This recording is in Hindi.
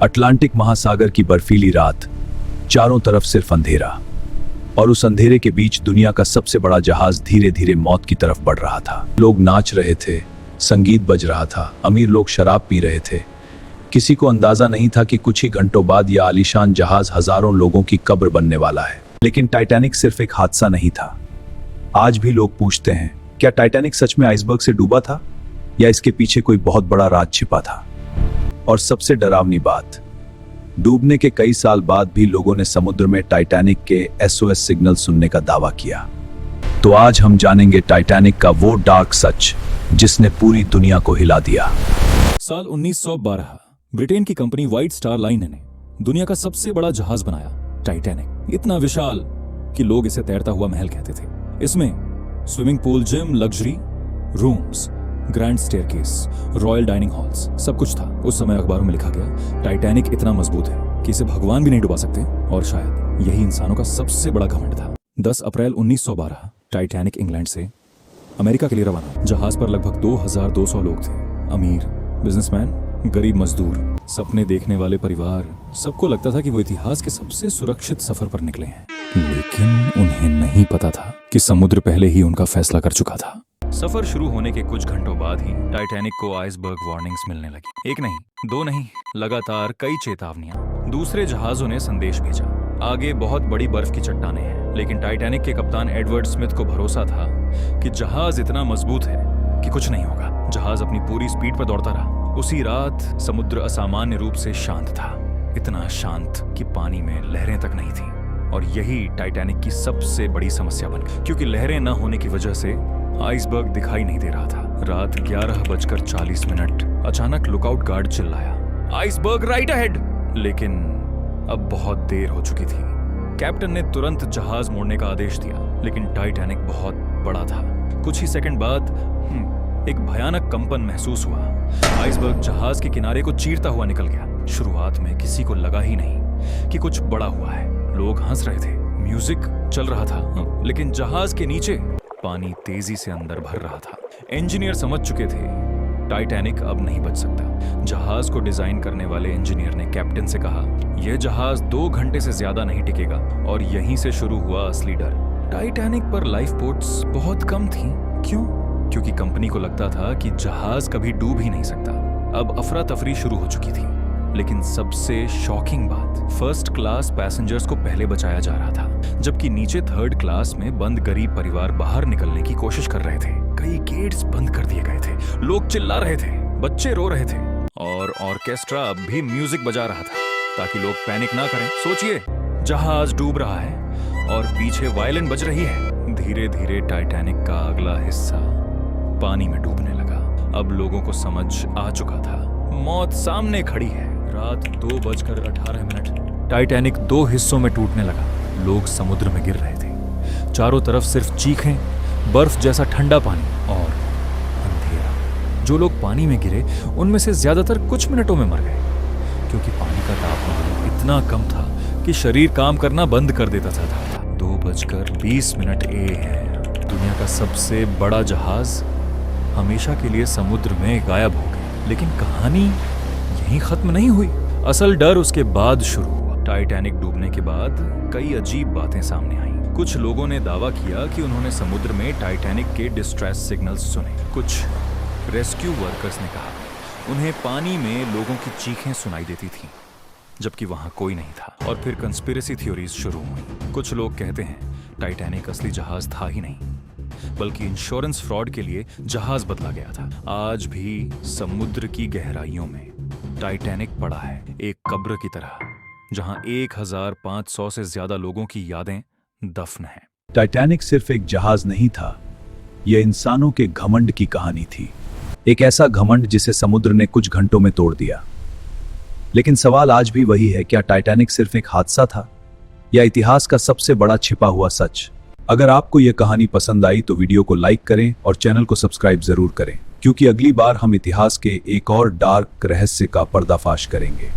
अटलांटिक महासागर की बर्फीली रात, चारों तरफ सिर्फ अंधेरा, और उस अंधेरे के बीच दुनिया का सबसे बड़ा जहाज धीरे धीरे मौत की तरफ बढ़ रहा था। लोग नाच रहे थे, संगीत बज रहा था, अमीर लोग शराब पी रहे थे। किसी को अंदाजा नहीं था कि कुछ ही घंटों बाद यह आलीशान जहाज हजारों लोगों की कब्र बनने वाला है। लेकिन टाइटैनिक सिर्फ एक हादसा नहीं था। आज भी लोग पूछते हैं, क्या टाइटैनिक सच में आइसबर्ग से डूबा था या इसके पीछे कोई बहुत बड़ा राज छिपा था? और सबसे डरावनी बात, डूबने के कई साल बाद भी लोगों ने समुद्र में टाइटैनिक के एसओएस सिग्नल सुनने का दावा किया। तो आज हम जानेंगे टाइटैनिक का वो डार्क सच जिसने पूरी दुनिया को हिला दिया। साल 1912 ब्रिटेन की कंपनी व्हाइट स्टार लाइन ने दुनिया का सबसे बड़ा जहाज बनाया, टाइटैनिक। इतना विशाल कि लोग इसे तैरता हुआ महल कहते थे। इसमें swimming pool, gym, luxury rooms, grand staircase, royal dining halls, सब कुछ था। उस समय अखबारों में लिखा गया, टाइटैनिक इतना मजबूत है कि इसे भगवान भी नहीं डुबा सकते। और शायद यही इंसानों का सबसे बड़ा घमंड था। 10 अप्रैल 1912 टाइटैनिक इंग्लैंड से अमेरिका के लिए रवाना। जहाज पर लगभग 2200 लोग थे। अमीर, बिजनेसमैन, गरीब मजदूर, सपने देखने वाले परिवार। सबको लगता था कि वो इतिहास के सबसे सुरक्षित सफर पर निकले हैं। लेकिन उन्हें नहीं पता था कि समुद्र पहले ही उनका फैसला कर चुका था। सफर शुरू होने के कुछ घंटों बाद ही टाइटैनिक को आइसबर्ग वार्निंग्स मिलने लगी। एक नहीं, दो नहीं, लगातार कई चेतावनियां। दूसरे जहाजों ने संदेश भेजा, आगे बहुत बड़ी बर्फ की चट्टानें हैं। लेकिन टाइटैनिक के कप्तान एडवर्ड स्मिथ को भरोसा था कि जहाज इतना मजबूत है कि कुछ नहीं होगा। जहाज अपनी पूरी स्पीड पर दौड़ता रहा। उसी रात समुद्र असामान्य रूप से शांत था, इतना शांत कि पानी में लहरें तक नहीं थी। और यही टाइटैनिक की सबसे बड़ी समस्या बन गई, क्योंकि लहरें न होने की वजह से आइसबर्ग दिखाई नहीं दे रहा था। रात 11:40 अचानक लुकआउट गार्ड चिल्लाया, आइसबर्ग राइट अहेड। लेकिन अब बहुत देर हो चुकी थी। कैप्टन ने तुरंत जहाज मोड़ने का आदेश दिया, लेकिन टाइटैनिक बहुत बड़ा था। कुछ ही सेकंड बाद एक भयानक कंपन महसूस हुआ। आइसबर्ग जहाज के किनारे को चीरता हुआ निकल गया। शुरुआत में किसी को लगा ही नहीं कि कुछ बड़ा हुआ है। लोग हंस रहे थे, म्यूजिक चल रहा था, लेकिन जहाज के नीचे पानी तेजी से अंदर भर रहा था। इंजीनियर समझ चुके थे टाइटैनिक अब नहीं बच सकता। जहाज को डिजाइन करने वाले इंजीनियर ने कैप्टन से कहा, यह जहाज 2 घंटे से ज्यादा नहीं टिकेगा। और यहीं से शुरू हुआ असली डर। टाइटैनिक पर लाइफ बोट्स बहुत कम थी। क्यों? क्योंकि कंपनी को लगता था कि जहाज कभी डूब ही नहीं सकता। अब अफरा तफरी शुरू हो चुकी थी। लेकिन सबसे शॉकिंग बात, फर्स्ट क्लास पैसेंजर्स को पहले बचाया जा रहा था, जबकि नीचे थर्ड क्लास में बंद गरीब परिवार बाहर निकलने की कोशिश कर रहे थे। कई गेट्स बंद कर दिए गए थे, लोग चिल्ला रहे थे, बच्चे रो रहे थे, और ऑर्केस्ट्रा अब भी म्यूजिक बजा रहा था ताकि लोग पैनिक ना करें। सोचिए, जहाज डूब रहा है और पीछे वायलिन बज रही है। धीरे धीरे टाइटैनिक का अगला हिस्सा पानी में डूबने लगा। अब लोगों को समझ आ चुका था, मौत सामने खड़ी है। रात 2:18 टाइटैनिक 2 हिस्सों में टूटने लगा। लोग समुद्र में गिर रहे थे। चारों तरफ सिर्फ चीखें, बर्फ जैसा ठंडा पानी और अंधेरा। जो लोग पानी में गिरे उनमें से ज्यादातर कुछ मिनटों में मर गए, क्योंकि पानी का तापमान इतना कम था कि शरीर काम करना बंद कर देता था। 2:20 AM दुनिया का सबसे बड़ा जहाज हमेशा के लिए समुद्र में गायब हो गया। लेकिन कहानी यहीं खत्म नहीं हुई। असल डर उसके बाद शुरू हुआ। टाइटैनिक डूबने के बाद कई अजीब बातें सामने आईं। कुछ लोगों ने दावा किया कि उन्होंने समुद्र में टाइटैनिक के डिस्ट्रेस सिग्नल्स सुने। कुछ रेस्क्यू वर्कर्स ने कहा उन्हें पानी में लोगों की चीखें सुनाई देती थीं, जबकि वहां कोई नहीं था। और फिर कंस्पिरेसी थ्योरीज शुरू हुई। कुछ लोग कहते हैं टाइटैनिक असली जहाज था ही नहीं, बल्कि इंश्योरेंस फ्रॉड के लिए जहाज बदला गया था। आज भी समुद्र की गहराइयों में टाइटैनिक पड़ा है, एक कब्र की तरह, जहां 1500 से ज्यादा लोगों की यादें दफन हैं। टाइटैनिक सिर्फ एक जहाज नहीं था, यह इंसानों के घमंड की कहानी थी। एक ऐसा घमंड जिसे समुद्र ने कुछ घंटों में तोड़ दिया। लेकिन सवाल आज भी वही है, क्या टाइटैनिक सिर्फ एक हादसा था या इतिहास का सबसे बड़ा छिपा हुआ सच? अगर आपको यह कहानी पसंद आई तो वीडियो को लाइक करें और चैनल को सब्सक्राइब जरूर करें, क्योंकि अगली बार हम इतिहास के एक और डार्क रहस्य का पर्दाफाश करेंगे।